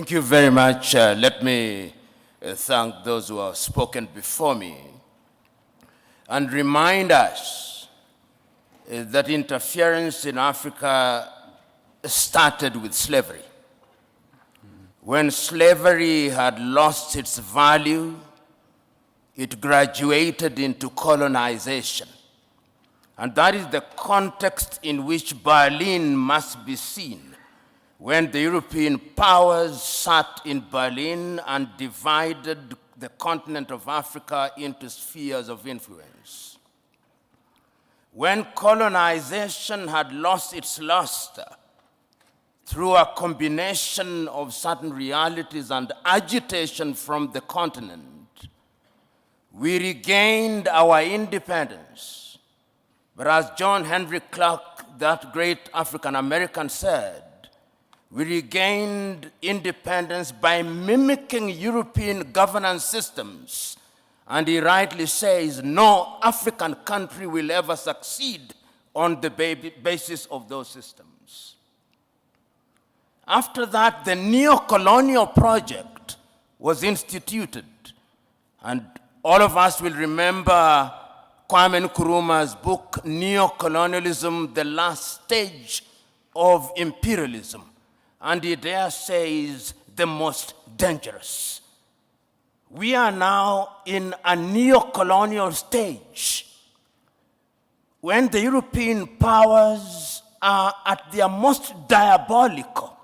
Thank you very much. Let me thank those who have spoken before me and remind us that interference in Africa started with slavery. When slavery had lost its value, it graduated into colonization. And that is the context in which Berlin must be seen. When the European powers sat in Berlin and divided the continent of Africa into spheres of influence. When colonization had lost its luster through a combination of certain realities and agitation from the continent, we regained our independence. But as John Henry Clark, that great African-American, said, we regained independence by mimicking European governance systems. And he rightly says, no African country will ever succeed on the basis of those systems. After that, the neo-colonial project was instituted. And all of us will remember Kwame Nkrumah's book, Neo-Colonialism, the Last Stage of Imperialism. And he there says the most dangerous. We are now in a neo-colonial stage when the European powers are at their most diabolical,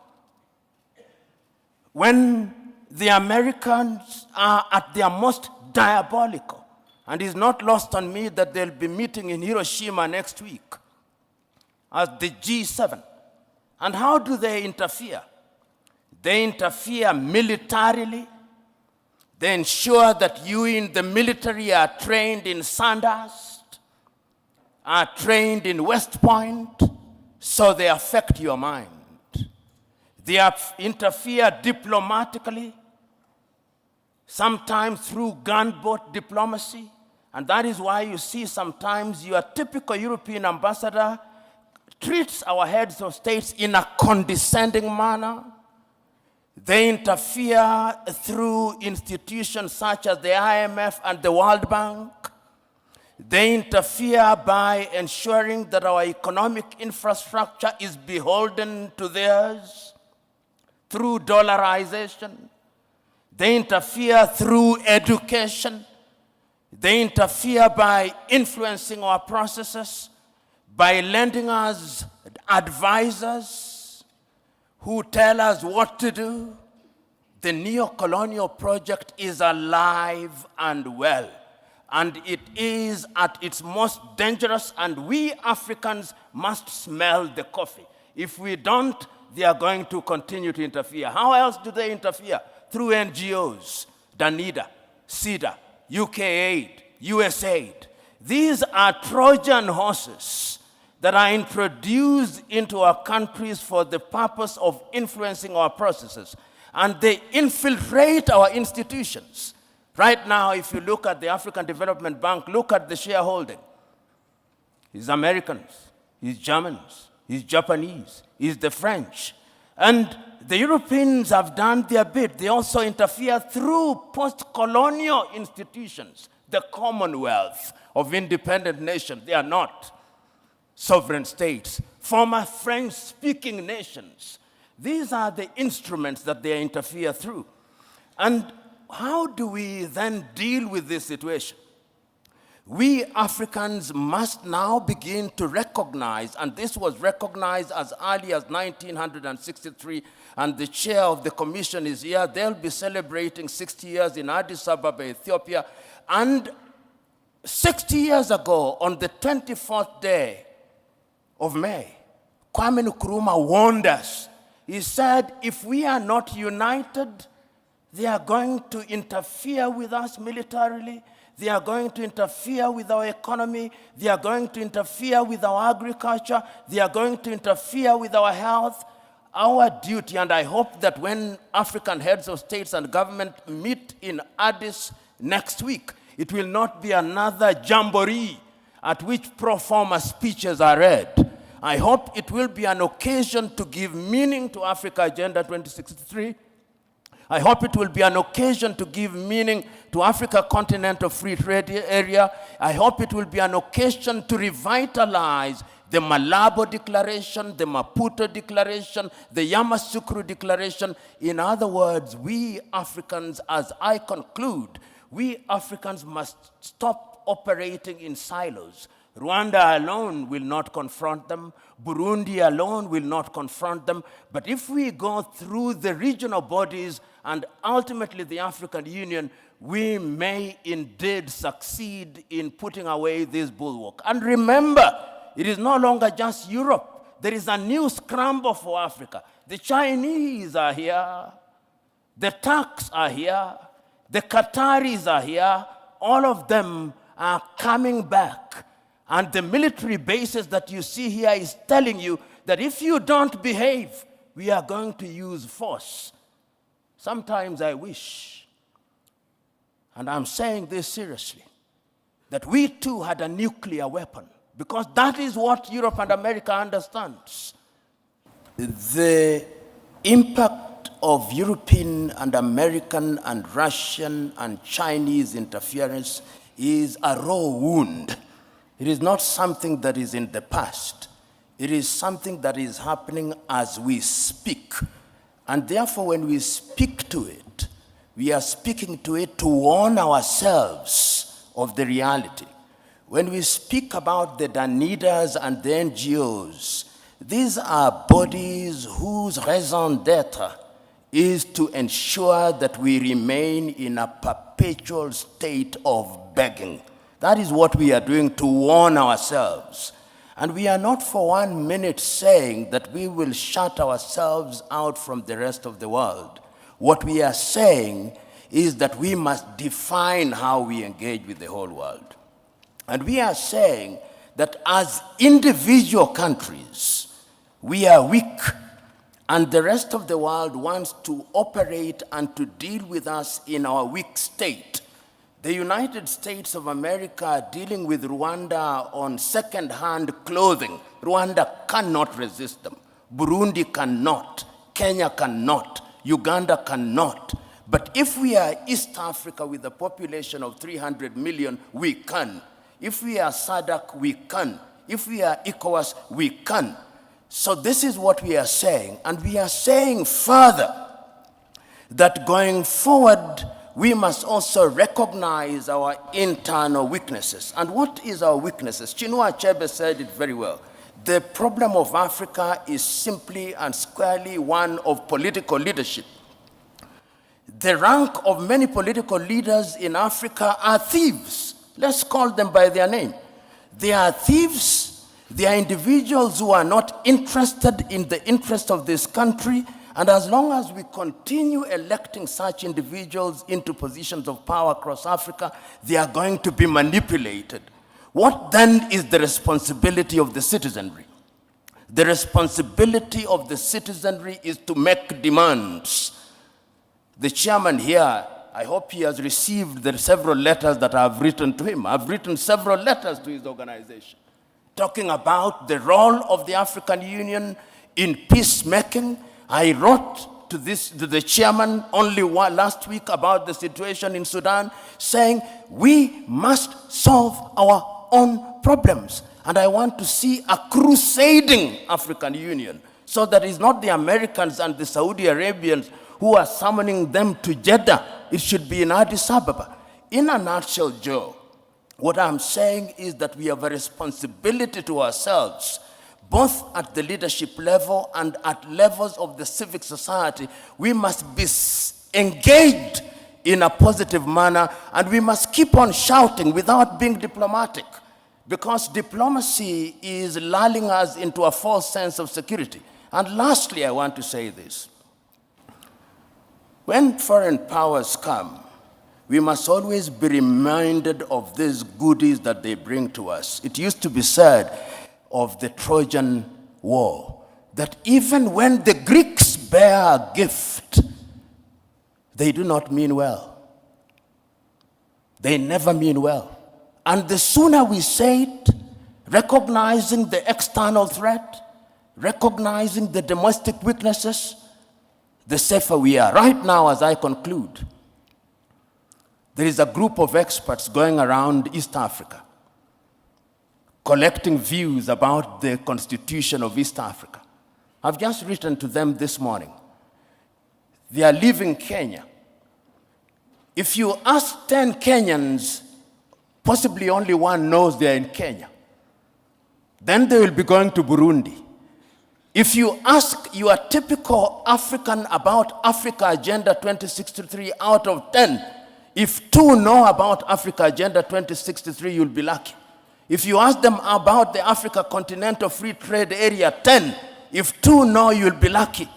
when the Americans are at their most diabolical. And it's not lost on me that they'll be meeting in Hiroshima next week as the G7. And how do they interfere? They interfere militarily. They ensure that you in the military are trained in Sandhurst, are trained in West Point, so they affect your mind. They interfere diplomatically, sometimes through gunboat diplomacy. And that is why you see sometimes your typical European ambassador treats our heads of states in a condescending manner. They interfere through institutions such as the IMF and the World Bank. They interfere by ensuring that our economic infrastructure is beholden to theirs through dollarization. They interfere through education. They interfere by influencing our processes, by lending us advisors who tell us what to do. The neo-colonial project is alive and well, and it is at its most dangerous, and we Africans must smell the coffee. If we don't, they are going to continue to interfere. How else do they interfere? Through NGOs, Danida, CEDA, UK Aid, US Aid. These are Trojan horses that are introduced into our countries for the purpose of influencing our processes. And they infiltrate our institutions. Right now, if you look at the African Development Bank, look at the shareholding. It's Americans, it's Germans, it's Japanese, it's the French. And the Europeans have done their bit. They also interfere through post-colonial institutions, the Commonwealth of independent nations. They are not sovereign states, former French-speaking nations. These are the instruments that they interfere through. And how do we then deal with this situation? We Africans must now begin to recognize, and this was recognized as early as 1963, and the chair of the commission is here. They'll be celebrating 60 years in Addis Ababa, Ethiopia. And 60 years ago, on the 24th day of May, Kwame Nkrumah warned us. He said, if we are not united, they are going to interfere with us militarily. They are going to interfere with our economy. They are going to interfere with our agriculture. They are going to interfere with our health. Our duty, and I hope that when African heads of states and government meet in Addis next week, it will not be another jamboree at which pro forma speeches are read. I hope it will be an occasion to give meaning to Africa Agenda 2063 I hope it will be an occasion to give meaning to Africa Continental Free Trade Area. I hope it will be an occasion to revitalize the Malabo Declaration, the Maputo Declaration, the Yamoussoukro Declaration. In other words, we Africans, as I conclude, we Africans must stop operating in silos. Rwanda alone will not confront them. Burundi alone will not confront them. But if we go through the regional bodies and ultimately the African Union, we may indeed succeed in putting away this bulwark. And remember, it is no longer just Europe. There is a new scramble for Africa. The Chinese are here. The Turks are here. The Qataris are here. All of them are coming back. And the military bases that you see here is telling you that if you don't behave, we are going to use force. Sometimes I wish, and I'm saying this seriously, that we too had a nuclear weapon, because that is what Europe and America understands. The impact of European and American and Russian and Chinese interference is a raw wound. It is not something that is in the past. It is something that is happening as we speak. And therefore, when we speak to it, we are speaking to it to warn ourselves of the reality. When we speak about the Danidas and the NGOs, these are bodies whose raison d'etre is to ensure that we remain in a perpetual state of begging. That is what we are doing to warn ourselves. And we are not for 1 minute saying that we will shut ourselves out from the rest of the world. What we are saying is that we must define how we engage with the whole world. And we are saying that as individual countries, we are weak, and the rest of the world wants to operate and to deal with us in our weak state. The United States of America are dealing with Rwanda on second-hand clothing. Rwanda cannot resist them. Burundi cannot. Kenya cannot. Uganda cannot. But if we are East Africa with a population of 300 million, we can. If we are SADC, we can. If we are ECOWAS, we can. So this is what we are saying. And we are saying further that going forward, we must also recognize our internal weaknesses. And what is our weaknesses? Chinua Achebe said it very well. The problem of Africa is simply and squarely one of political leadership. The rank of many political leaders in Africa are thieves. Let's call them by their name. They are thieves. They are individuals who are not interested in the interest of this country. And as long as we continue electing such individuals into positions of power across Africa, they are going to be manipulated. What then is the responsibility of the citizenry? The responsibility of the citizenry is to make demands. The chairman here, I hope he has received the several letters that I have written to him. I've written several letters to his organization, talking about the role of the African Union in peacemaking. I wrote to the chairman only last week about the situation in Sudan, saying we must solve our own problems. And I want to see a crusading African Union, so that it's not the Americans and the Saudi Arabians who are summoning them to Jeddah. It should be in Addis Ababa. In a nutshell, Joe, what I'm saying is that we have a responsibility to ourselves, both at the leadership level and at levels of the civic society. We must be engaged in a positive manner, and we must keep on shouting without being diplomatic, because diplomacy is lulling us into a false sense of security. And lastly, I want to say this. When foreign powers come, we must always be reminded of these goodies that they bring to us. It used to be said of the Trojan War that even when the Greeks bear a gift, they do not mean well. They never mean well. And the sooner we say it, recognizing the external threat, recognizing the domestic weaknesses, the safer we are. Right now, as I conclude, there is a group of experts going around East Africa collecting views about the constitution of East Africa. I've just written to them this morning. They are leaving Kenya. If you ask 10 Kenyans, possibly only one knows they are in Kenya. Then they will be going to Burundi. If you ask your typical African about Africa Agenda 2063 out of 10, if 2 know about Africa Agenda 2063, you'll be lucky. If you ask them about the Africa Continental Free Trade Area, 10, if 2 know, you'll be lucky.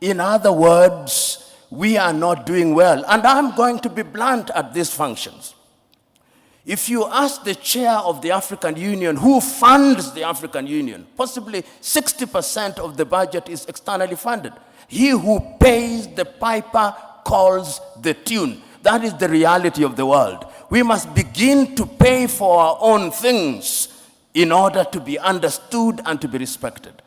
In other words, we are not doing well. And I'm going to be blunt at these functions. If you ask the chair of the African Union, who funds the African Union, possibly 60% of the budget is externally funded. He who pays the piper calls the tune. That is the reality of the world. We must begin to pay for our own things in order to be understood and to be respected.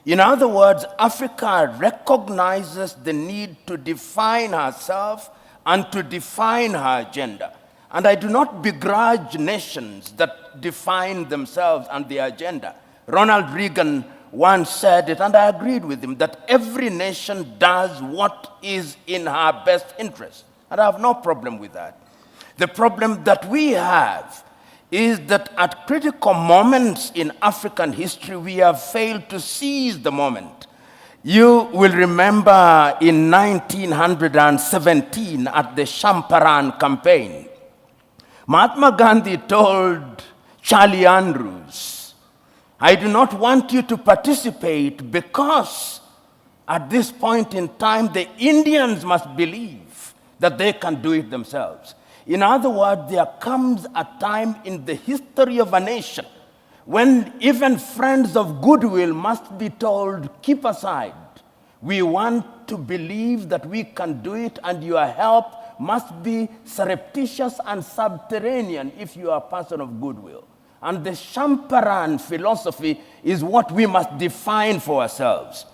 In other words, Africa recognizes the need to define herself and to define her agenda. And I do not begrudge nations that define themselves and their agenda. Ronald Reagan once said it, and I agreed with him, that every nation does what is in her best interest. And I have no problem with that. The problem that we have is that at critical moments in African history, we have failed to seize the moment. You will remember in 1917 at the Champaran campaign, Mahatma Gandhi told Charlie Andrews, I do not want you to participate because at this point in time, the Indians must believe that they can do it themselves. In other words, there comes a time in the history of a nation when even friends of goodwill must be told, keep aside. We want to believe that we can do it, and your help must be surreptitious and subterranean if you are a person of goodwill. And the Champaran philosophy is what we must define for ourselves.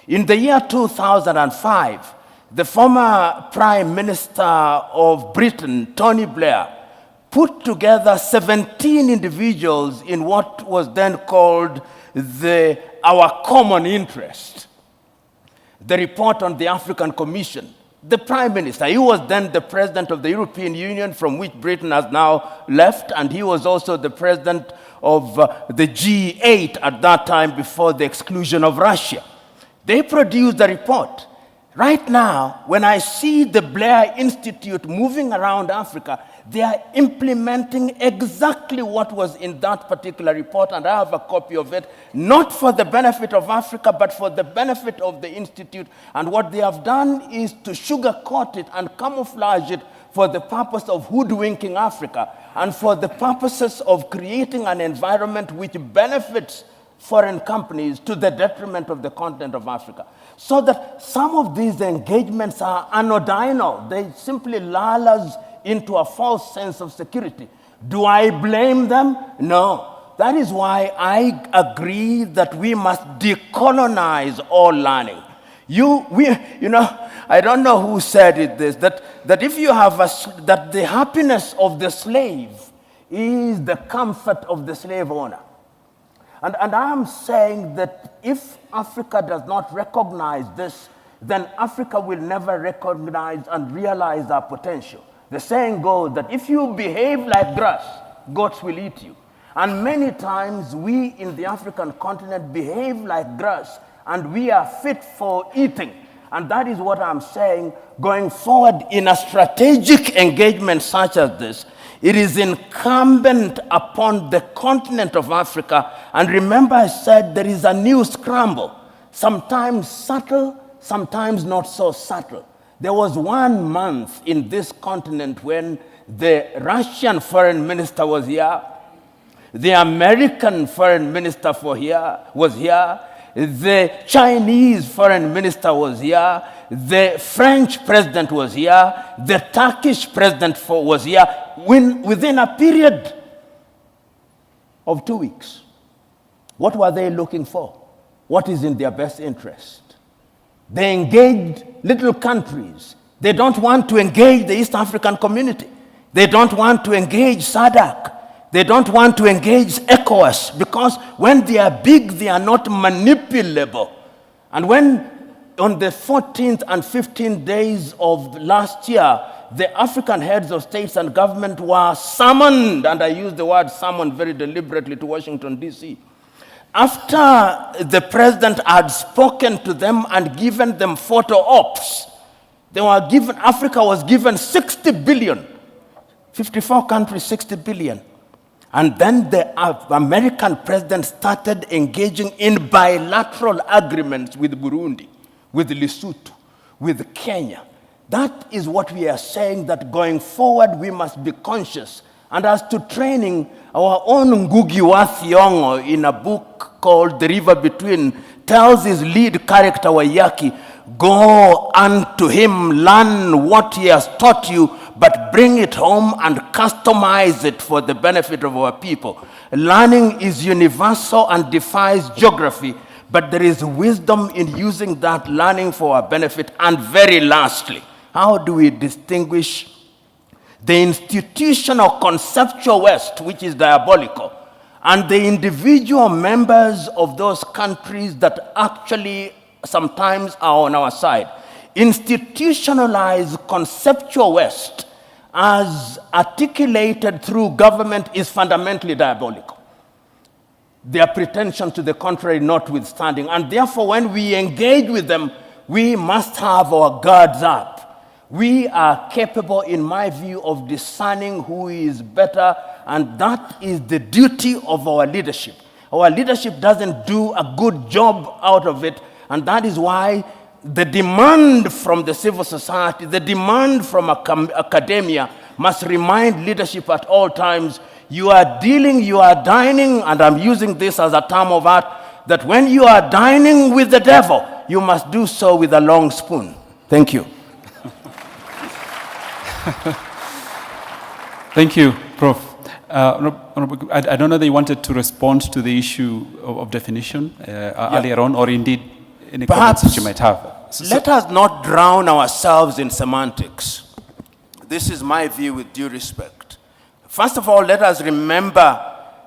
In the year 2005, the former Prime Minister of Britain, Tony Blair, put together 17 individuals in what was then called Our Common Interest, the report on the African Commission. The Prime Minister, he was then the President of the European Union, from which Britain has now left, and he was also the President of the G8 at that time before the exclusion of Russia. They produced a report. Right now, when I see the Blair Institute moving around Africa, they are implementing exactly what was in that particular report, and I have a copy of it, not for the benefit of Africa, but for the benefit of the Institute. And what they have done is to sugarcoat it and camouflage it for the purpose of hoodwinking Africa and for the purposes of creating an environment which benefits foreign companies to the detriment of the continent of Africa. So that some of these engagements are anodinal. They simply lull us into a false sense of security. Do I blame them? No. That is why I agree that we must decolonize all learning. I don't know who said it this, that if you have that the happiness of the slave is the comfort of the slave owner. And I'm saying that if Africa does not recognize this, then Africa will never recognize and realize our potential. The saying goes that if you behave like grass, goats will eat you. And many times we in the African continent behave like grass, and we are fit for eating. And that is what I'm saying, going forward in a strategic engagement such as this, it is incumbent upon the continent of Africa, and remember I said there is a new scramble, sometimes subtle, sometimes not so subtle. There was 1 month in this continent when the Russian foreign minister was here, the American foreign minister was here, the Chinese foreign minister was here, the French president was here, the Turkish president was here, within a period of 2 weeks. What were they looking for? What is in their best interest? They engaged little countries. They don't want to engage the East African community. They don't want to engage SADC. They don't want to engage ECOWAS, because when they are big, they are not manipulable. And when on the 14th and 15th days of last year, the African heads of states and government were summoned, and I use the word summoned very deliberately, to Washington, D.C. After the president had spoken to them and given them photo ops, Africa was given 60 billion. 54 countries, 60 billion. And then the American president started engaging in bilateral agreements with Burundi, with Lesotho, with Kenya. That is what we are saying, that going forward we must be conscious. And as to training, our own Ngugi wa Thiong'o, in a book called The River Between, tells his lead character Wayaki, go unto him, learn what he has taught you, but bring it home and customize it for the benefit of our people. Learning is universal and defies geography, but there is wisdom in using that learning for our benefit. And very lastly, how do we distinguish the institutional conceptual West, which is diabolical, and the individual members of those countries that actually sometimes are on our side? Institutionalized conceptual West, as articulated through government, is fundamentally diabolical. Their pretension to the contrary notwithstanding. And therefore, when we engage with them, we must have our guards up. We are capable, in my view, of discerning who is better, and that is the duty of our leadership. Our leadership doesn't do a good job out of it, and that is why the demand from the civil society, the demand from academia must remind leadership at all times, you are dining, and I'm using this as a term of art, that when you are dining with the devil, you must do so with a long spoon. Thank you. Thank you, Prof. I don't know that you wanted to respond to the issue of definition earlier on, or indeed any comments that you might have. Let us not drown ourselves in semantics. This is my view with due respect. First of all, let us remember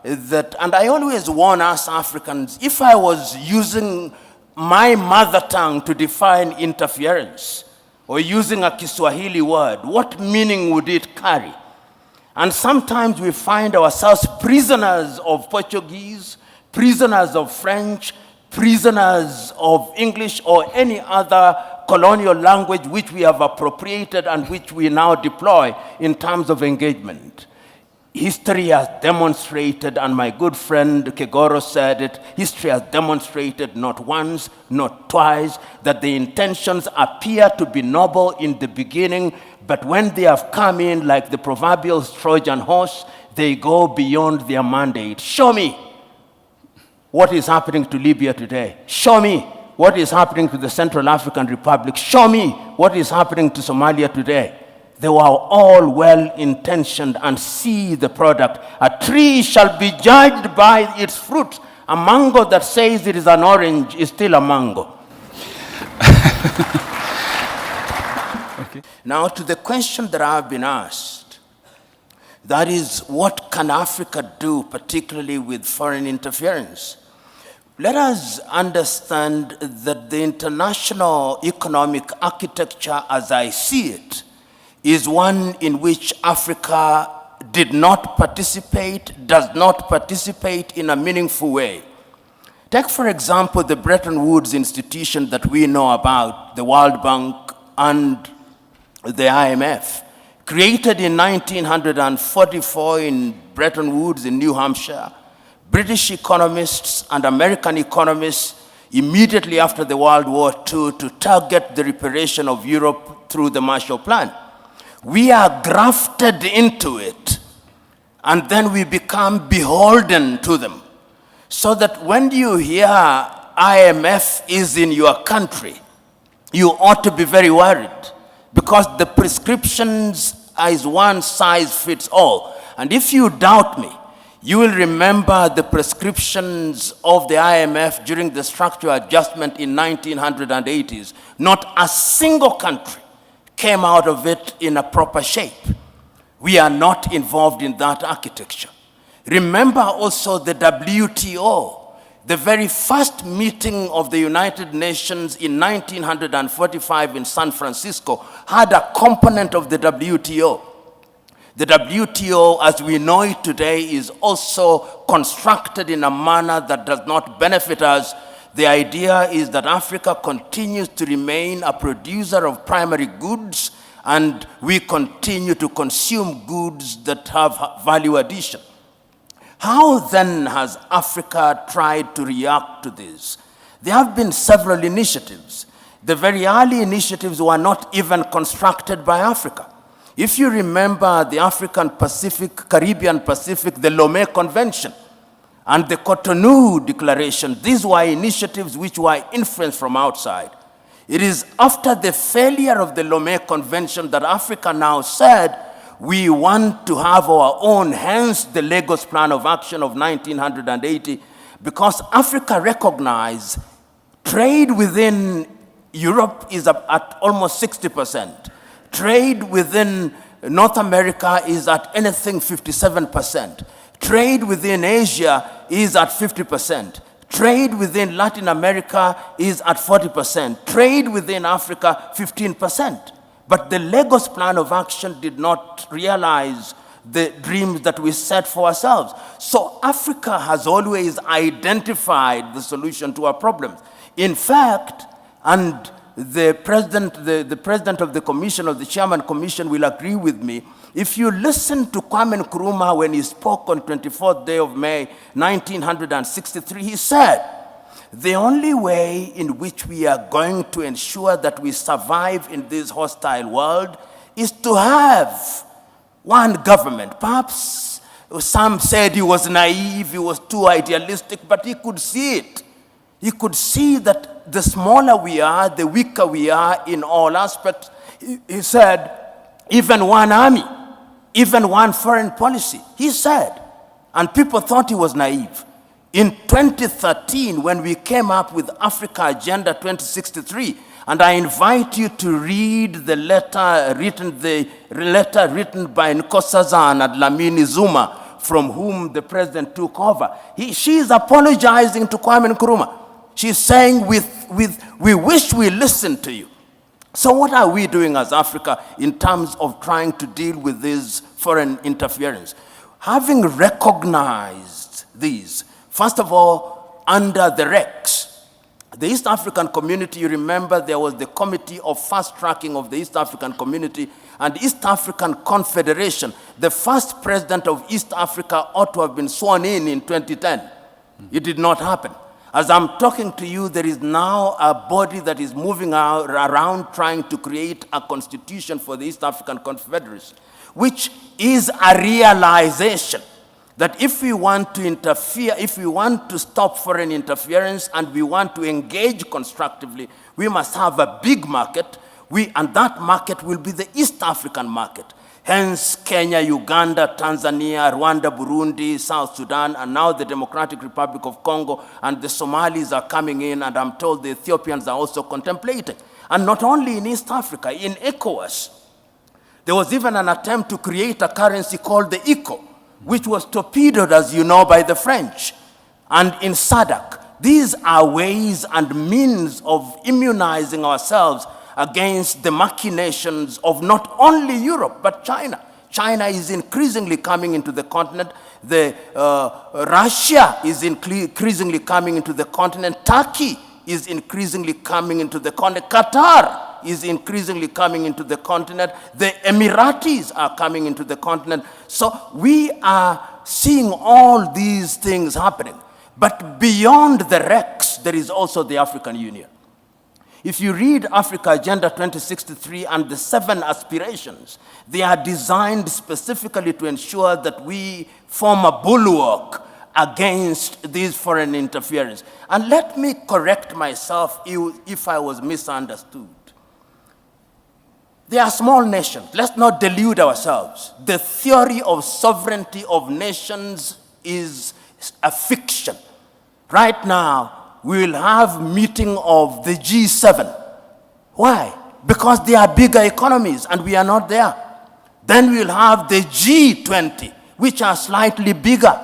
that, and I always warn us Africans, if I was using my mother tongue to define interference, or using a Kiswahili word, what meaning would it carry? And sometimes we find ourselves prisoners of Portuguese, prisoners of French, prisoners of English, or any other colonial language which we have appropriated and which we now deploy in terms of engagement. History has demonstrated, and my good friend Kegoro said it, history has demonstrated not once, not twice, that the intentions appear to be noble in the beginning, but when they have come in like the proverbial Trojan horse, they go beyond their mandate. Show me what is happening to Libya today. Show me what is happening to the Central African Republic. Show me what is happening to Somalia today. They were all well-intentioned, and see the product. A tree shall be judged by its fruit. A mango that says it is an orange is still a mango. Okay. Now, to the question that I have been asked, that is, what can Africa do, particularly with foreign interference? Let us understand that the international economic architecture, as I see it, is one in which Africa did not participate, does not participate in a meaningful way. Take, for example, the Bretton Woods institution that we know about, the World Bank and the IMF, created in 1944 in Bretton Woods in New Hampshire. British economists and American economists immediately after the World War II to target the reparation of Europe through the Marshall Plan. We are grafted into it, and then we become beholden to them. So that when you hear IMF is in your country, you ought to be very worried, because the prescriptions is one size fits all. And if you doubt me, You will remember the prescriptions of the IMF during the structural adjustment in 1980s. Not a single country came out of it in a proper shape. We are not involved in that architecture. Remember also the WTO. The very first meeting of the United Nations in 1945 in San Francisco had a component of the WTO. The WTO, as we know it today, is also constructed in a manner that does not benefit us. The idea is that Africa continues to remain a producer of primary goods, and we continue to consume goods that have value addition. How then has Africa tried to react to this? There have been several initiatives. The very early initiatives were not even constructed by Africa. If you remember the African Pacific, Caribbean Pacific, the Lomé Convention, and the Cotonou Declaration, these were initiatives which were influenced from outside. It is after the failure of the Lomé Convention that Africa now said, we want to have our own, hence the Lagos Plan of Action of 1980, because Africa recognized trade within Europe is at almost 60%. Trade within North America is at anything 57%. Trade within Asia is at 50%. Trade within Latin America is at 40%. Trade within Africa, 15%. But the Lagos Plan of Action did not realize the dreams that we set for ourselves. So Africa has always identified the solution to our problems. In fact, and the president of the commission, or the chairman commission, will agree with me, if you listen to Kwame Nkrumah when he spoke on 24th day of May, 1963, he said, the only way in which we are going to ensure that we survive in this hostile world is to have one government. Perhaps some said he was naive, he was too idealistic, but he could see it. He could see that the smaller we are, the weaker we are in all aspects. He said, even one army, even one foreign policy, he said. And people thought he was naive. In 2013, when we came up with Africa Agenda 2063, and I invite you to read the letter written by Nkosazana and Dlamini Zuma, from whom the president took over. She is apologizing to Kwame Nkrumah. She's saying, we wish we listened to you. So what are we doing as Africa in terms of trying to deal with this foreign interference? Having recognized these, first of all, under the REX, the East African Community, you remember there was the Committee of Fast Tracking of the East African Community and East African Confederation. The first president of East Africa ought to have been sworn in 2010. It did not happen. As I'm talking to you, there is now a body that is moving around trying to create a constitution for the East African Confederation, which is a realization that if we want to interfere, if we want to stop foreign interference and we want to engage constructively, we must have a big market, and that market will be the East African market. Hence, Kenya, Uganda, Tanzania, Rwanda, Burundi, South Sudan, and now the Democratic Republic of Congo, and the Somalis are coming in, and I'm told the Ethiopians are also contemplating. And not only in East Africa, in ECOWAS, there was even an attempt to create a currency called the ECO, which was torpedoed, as you know, by the French. And in SADC, these are ways and means of immunizing ourselves against the machinations of not only Europe, but China. China is increasingly coming into the continent. Russia is increasingly coming into the continent. Turkey is increasingly coming into the continent. Qatar is increasingly coming into the continent. The Emiratis are coming into the continent. So we are seeing all these things happening. But beyond the REX, there is also the African Union. If you read Africa Agenda 2063 and the 7 aspirations, they are designed specifically to ensure that we form a bulwark against these foreign interference. And let me correct myself if I was misunderstood. They are small nations. Let's not delude ourselves. The theory of sovereignty of nations is a fiction. Right now, we will have meeting of the G7. Why? Because they are bigger economies and we are not there. Then we will have the G20, which are slightly bigger.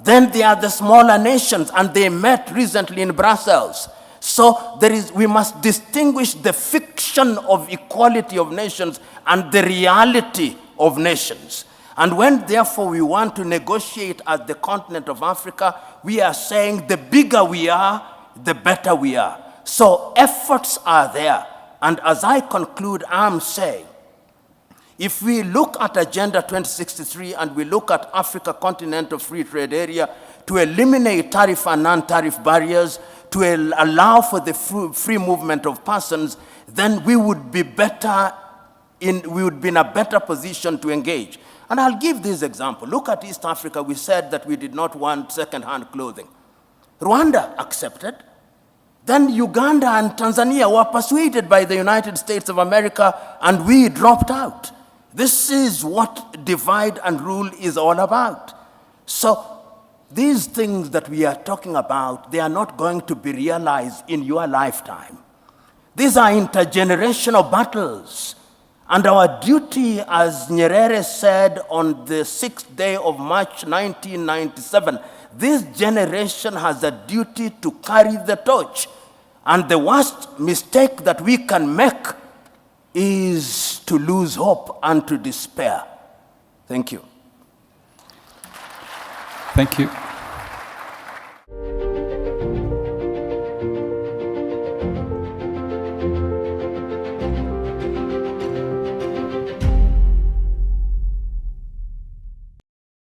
Then they are the smaller nations, and they met recently in Brussels. So we must distinguish the fiction of equality of nations and the reality of nations. And when, therefore, we want to negotiate as the continent of Africa, we are saying the bigger we are, the better we are. So efforts are there. And as I conclude, I'm saying, if we look at Agenda 2063 and we look at Africa Continental Free Trade Area to eliminate tariff and non-tariff barriers, to allow for the free movement of persons, then we would be in a better position to engage. And I'll give this example. Look at East Africa. We said that we did not want second-hand clothing. Rwanda accepted. Then Uganda and Tanzania were persuaded by the United States of America, and we dropped out. This is what divide and rule is all about. So these things that we are talking about, they are not going to be realized in your lifetime. These are intergenerational battles. And our duty, as Nyerere said on the 6th day of March 1997, this generation has a duty to carry the torch. And the worst mistake that we can make is to lose hope and to despair. Thank you. Thank you.